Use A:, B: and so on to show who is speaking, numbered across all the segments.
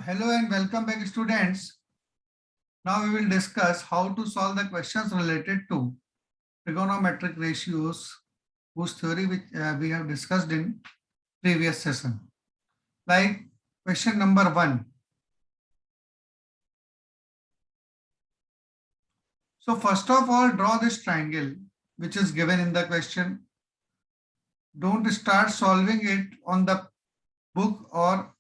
A: Hello and welcome back, students. Now we will discuss how to solve the questions related to trigonometric ratios, whose theory which we have discussed in previous session. Like question number 1. So first of all, draw this triangle which is given in the question. Don't start solving it on the book or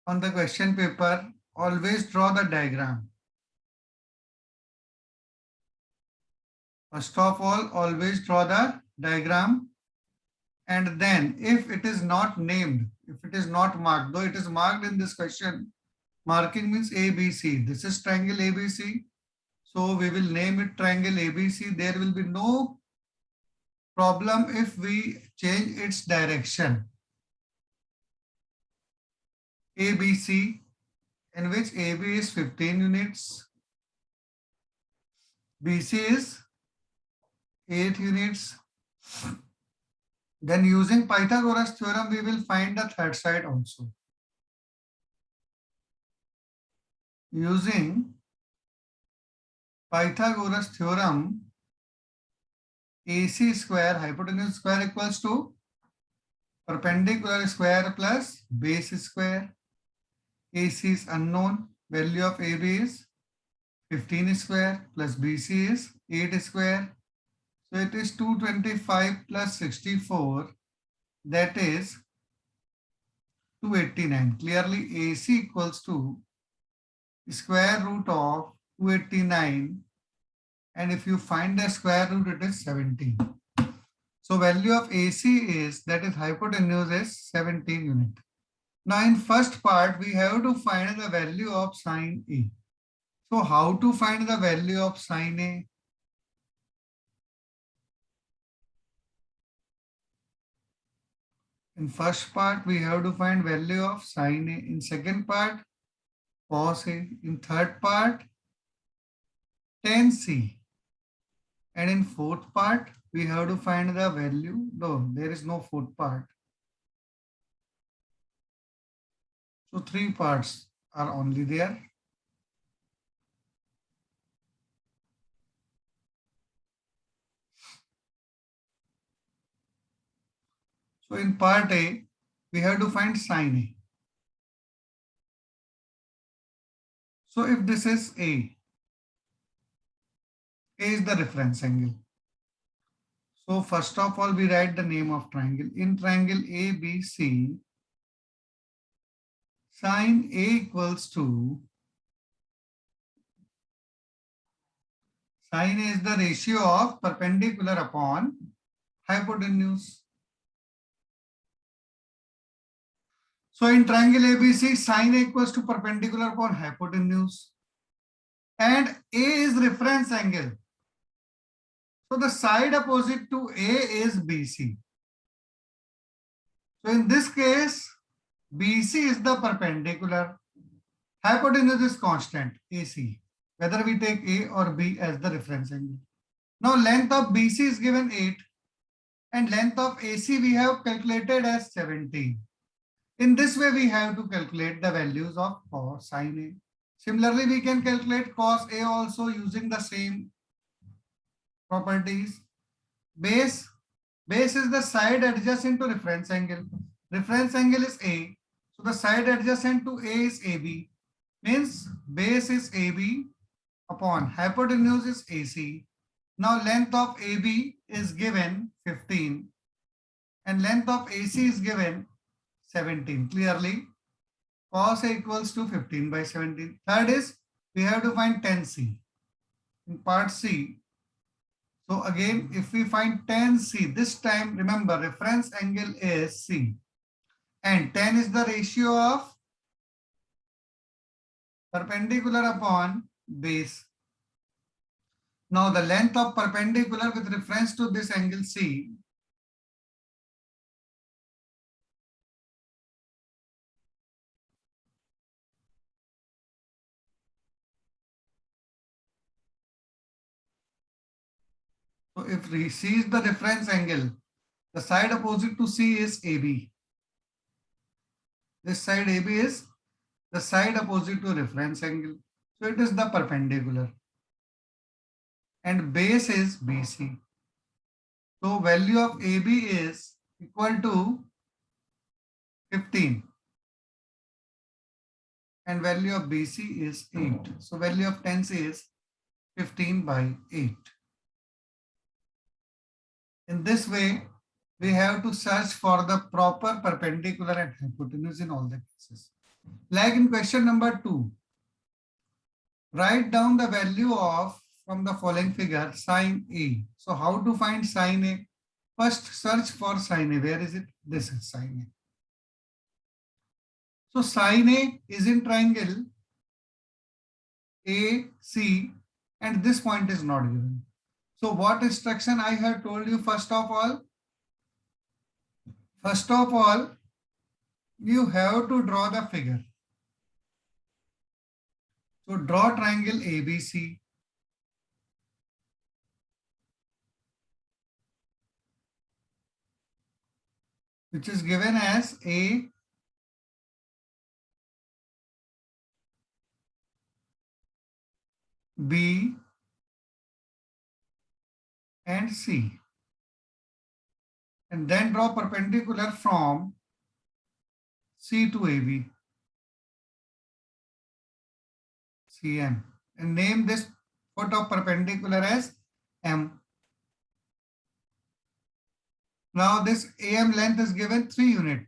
A: on the question paper. Always draw the diagram. First of all, always draw the diagram. And then if it is not named, if it is not marked, though it is marked in this question, marking means ABC. This is triangle ABC. So we will name it triangle ABC. There will be no problem if we change its direction. ABC, in which AB is 15 units, BC is 8 units. Then using Pythagoras theorem, we will find the third side also. Using Pythagoras theorem, AC square hypotenuse square equals to perpendicular square plus base square. AC is unknown. Value of AB is 15 square plus BC is 8 square. So it is 225 plus 64. That is 289. Clearly AC equals to square root of 289. And if you find the square root, it is 17. So value of AC is, that is hypotenuse is 17 unit. Now in first part, we have to find the value of sine A. So how to find the value of sine A? In first part, we have to find value of sine A. In second part, cos A. In third part, tan C. And in fourth part, we have to find the value. No, there is no fourth part. So three parts are only there. So in part A, we have to find sine A. So if this is A is the reference angle. So first of all, we write the name of triangle. In triangle ABC, sine A equals to, sine A is the ratio of perpendicular upon hypotenuse. So in triangle ABC, sine A equals to perpendicular upon hypotenuse. And A is reference angle. So the side opposite to A is BC. So in this case, BC is the perpendicular. Hypotenuse is constant, AC, whether we take A or B as the reference angle. Now length of BC is given 8 and length of AC we have calculated as 17. In this way, we have to calculate the values of cos sine A. Similarly, we can calculate cos A also using the same properties. Base is the side adjacent to reference angle. Reference angle is A. So the side adjacent to A is AB. Means base is AB upon hypotenuse is AC. Now length of AB is given 15 and length of AC is given 17. Clearly, cos A equals to 15 by 17. Third is, we have to find tan C. In part C, so again, if we find tan C, this time remember reference angle is C. And tan is the ratio of perpendicular upon base. Now the length of perpendicular with reference to this angle C So if C is the reference angle, the side opposite to C is AB. This side AB is the side opposite to reference angle. So it is the perpendicular. And base is BC. So value of AB is equal to 15. And value of BC is 8. So value of tens is 15 by 8. In this way, we have to search for the proper perpendicular and hypotenuse in all the cases. Like in question number 2, write down the value of from the following figure sine A. So how to find sine A? First search for sine A. Where is it? This is sine A. So sine A is in triangle AC and this point is not given. So what instruction I have told you first of all? First of all, you have to draw the figure. So draw triangle ABC. Which is given as A, B, and C. And then draw perpendicular from C to AB, CM. And name this foot of perpendicular as M. Now this AM length is given 3 unit.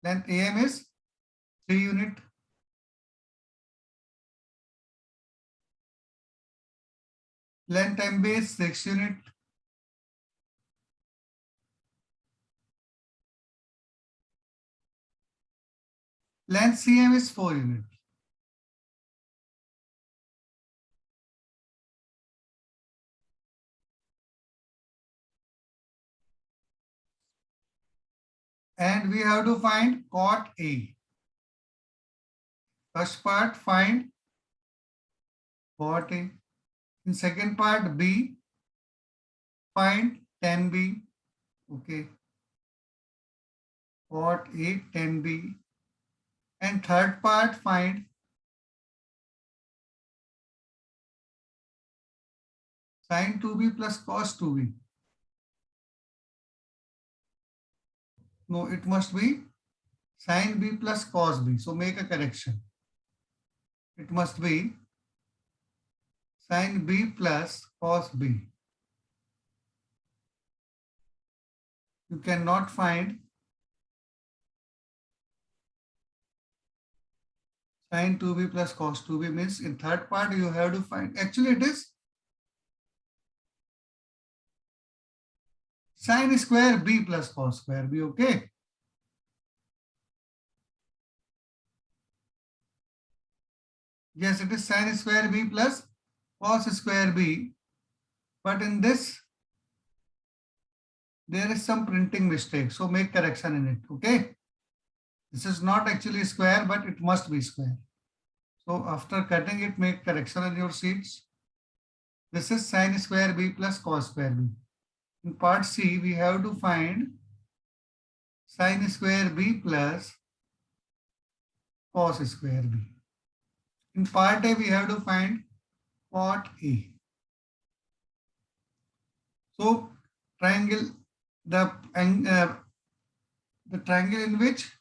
A: Length AM is 3 unit. Length MB is 6 unit. Length CM is 4 unit. And we have to find cot A. First part, find cot A. In second part, B, find tan B. Okay. Cot A, tan B. And third part, find sin 2B plus cos 2B. No, it must be sin B plus cos B. So make a correction. It must be sin B plus cos B. You cannot find sin 2B plus cos 2B, means in third part you have to find, actually it is sin square B plus cos square B, okay? Yes, it is sin square B plus cos square B, but in this there is some printing mistake, so make correction in it, okay? This is not actually square, but it must be square. So after cutting it, make correction in your sheets. This is sin square B plus cos square B. In part C, we have to find sin square B plus cos square B. In part A, we have to find cot A. So triangle, the triangle in which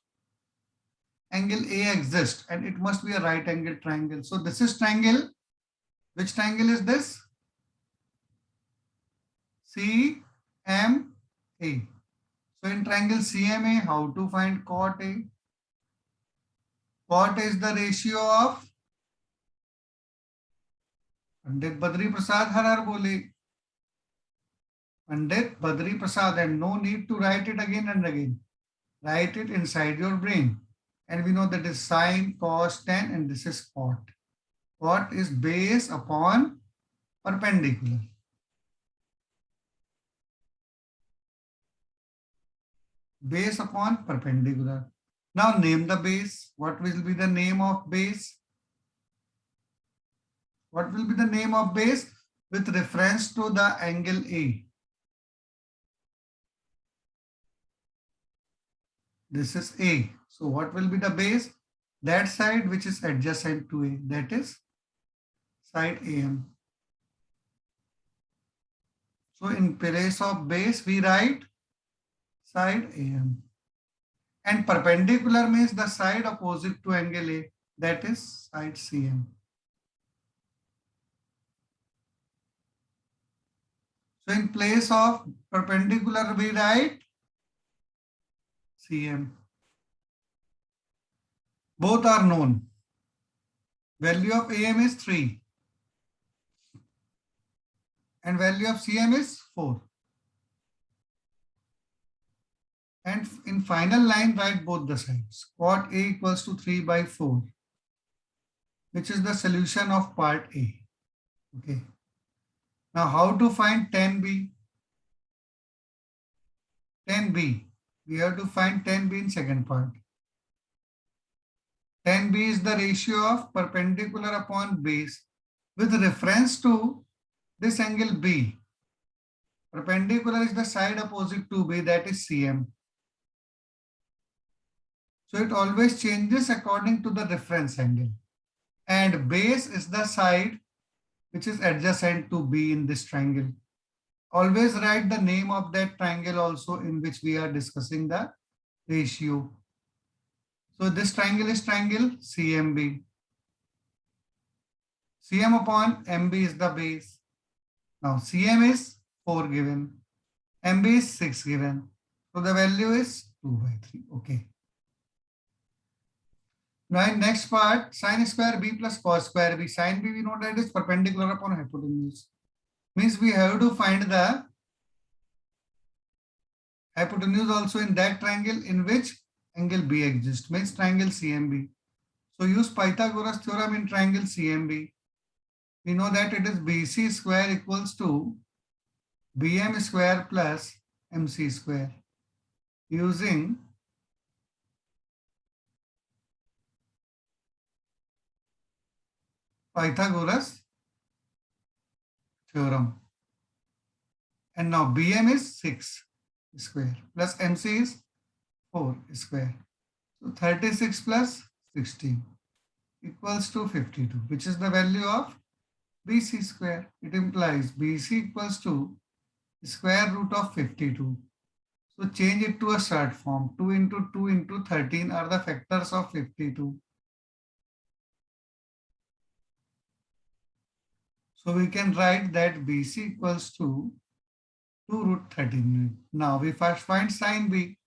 A: angle A exists, and it must be a right angle triangle. So this is triangle. Which triangle is this? CMA. So in triangle CMA, how to find cot A? Cot A is the ratio of Pandit Badri Prasad Har Bole. Pandit Badri Prasad, and no need to write it again and again. Write it inside your brain. And we know that is sine, cos, tan, and this is cot. Cot is base upon perpendicular. Base upon perpendicular. Now name the base. What will be the name of base? What will be the name of base with reference to the angle A? This is A. So what will be the base? that side which is adjacent to A, that is side AM. So in place of base, we write side AM. And perpendicular means the side opposite to angle A, that is side CM. So in place of perpendicular, we write CM. Both are known. Value of AM is 3 and value of CM is 4. And in final line, write both the sides. Quad A equals to 3 by 4, which is the solution of part A. Okay. Now, how to find 10B? 10B. We have to find 10B in second part. 10B is the ratio of perpendicular upon base with reference to this angle B. Perpendicular is the side opposite to B, that is CM. So it always changes according to the reference angle. And base is the side which is adjacent to B in this triangle. Always write the name of that triangle also in which we are discussing the ratio. So this triangle is triangle CMB. CM upon MB is the base. Now CM is 4 given. MB is 6 given. So the value is 2 by 3. Okay. Now in next part, sin square B plus cos square B. Sin B we know that is perpendicular upon hypotenuse. Means we have to find the hypotenuse also in that triangle in which angle B exists. Means triangle CMB. So use Pythagoras theorem in triangle CMB. We know that it is BC square equals to BM square plus MC square. Using Pythagoras theorem. And now BM is 6 square plus MC is 4 square. So 36 plus 16 equals to 52, which is the value of BC square. It implies BC equals to square root of 52. So change it to a short form. 2 into 2 into 13 are the factors of 52. So we can write that BC equals to 2 root 13. Now we first find sin B.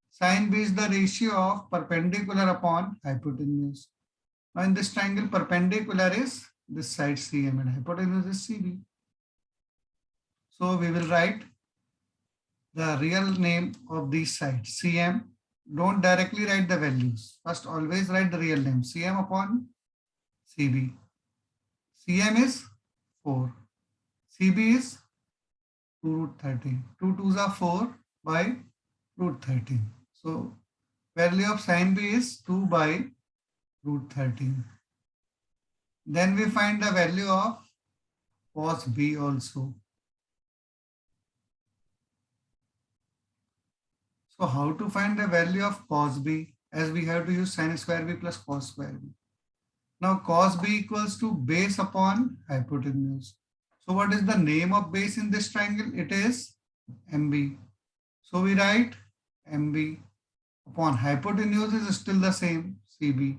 A: Sin B is the ratio of perpendicular upon hypotenuse. Now in this triangle, perpendicular is this side CM and hypotenuse is CB. So we will write the real name of these sides, CM. Don't directly write the values. First always write the real name, CM upon CB. CM is 4. CB is 2 root 13. 2 2s are 4 by root 13. So value of sin B is 2 by root 13. Then we find the value of cos B also. So how to find the value of cos B, as we have to use sin square B plus cos square B. Now cos B equals to base upon hypotenuse. So what is the name of base in this triangle? It is MB. So we write MB upon hypotenuse is still the same, CB.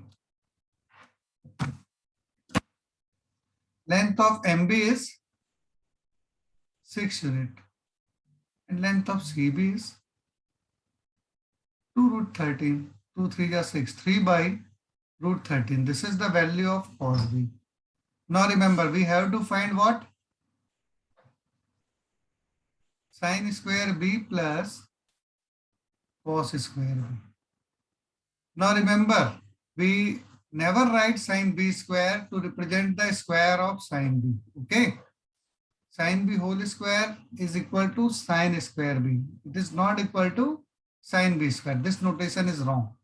A: Length of MB is 6 unit and length of CB is 2 root 13. 2 3 are 6. 3 by root 13. This is the value of cos B. Now remember, we have to find what? Sin square B plus cos square B. Now remember, we never write sin B square to represent the square of sin B. Okay. Sin B whole square is equal to sin square B. It is not equal to sin B square. This notation is wrong.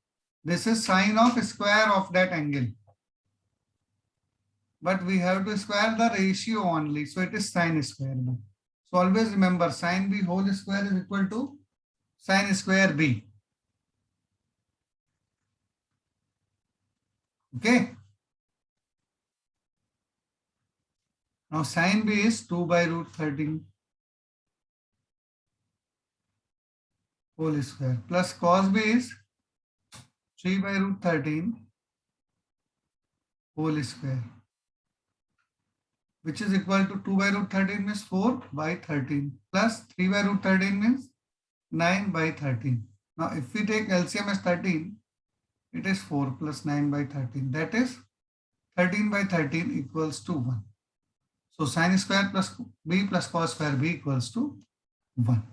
A: This is sine of square of that angle. But we have to square the ratio only. So it is sin square B. So always remember, sin B whole square is equal to sin square B. Okay. Now sin b is 2 by root 13 whole square plus cos b is 3 by root 13 whole square, which is equal to 2 by root 13 means 4 by 13 plus 3 by root 13 means 9 by 13. Now if we take LCM as 13, it is 4 plus 9 by 13. That is 13 by 13 equals to 1. So sin square plus b plus cos square b equals to 1.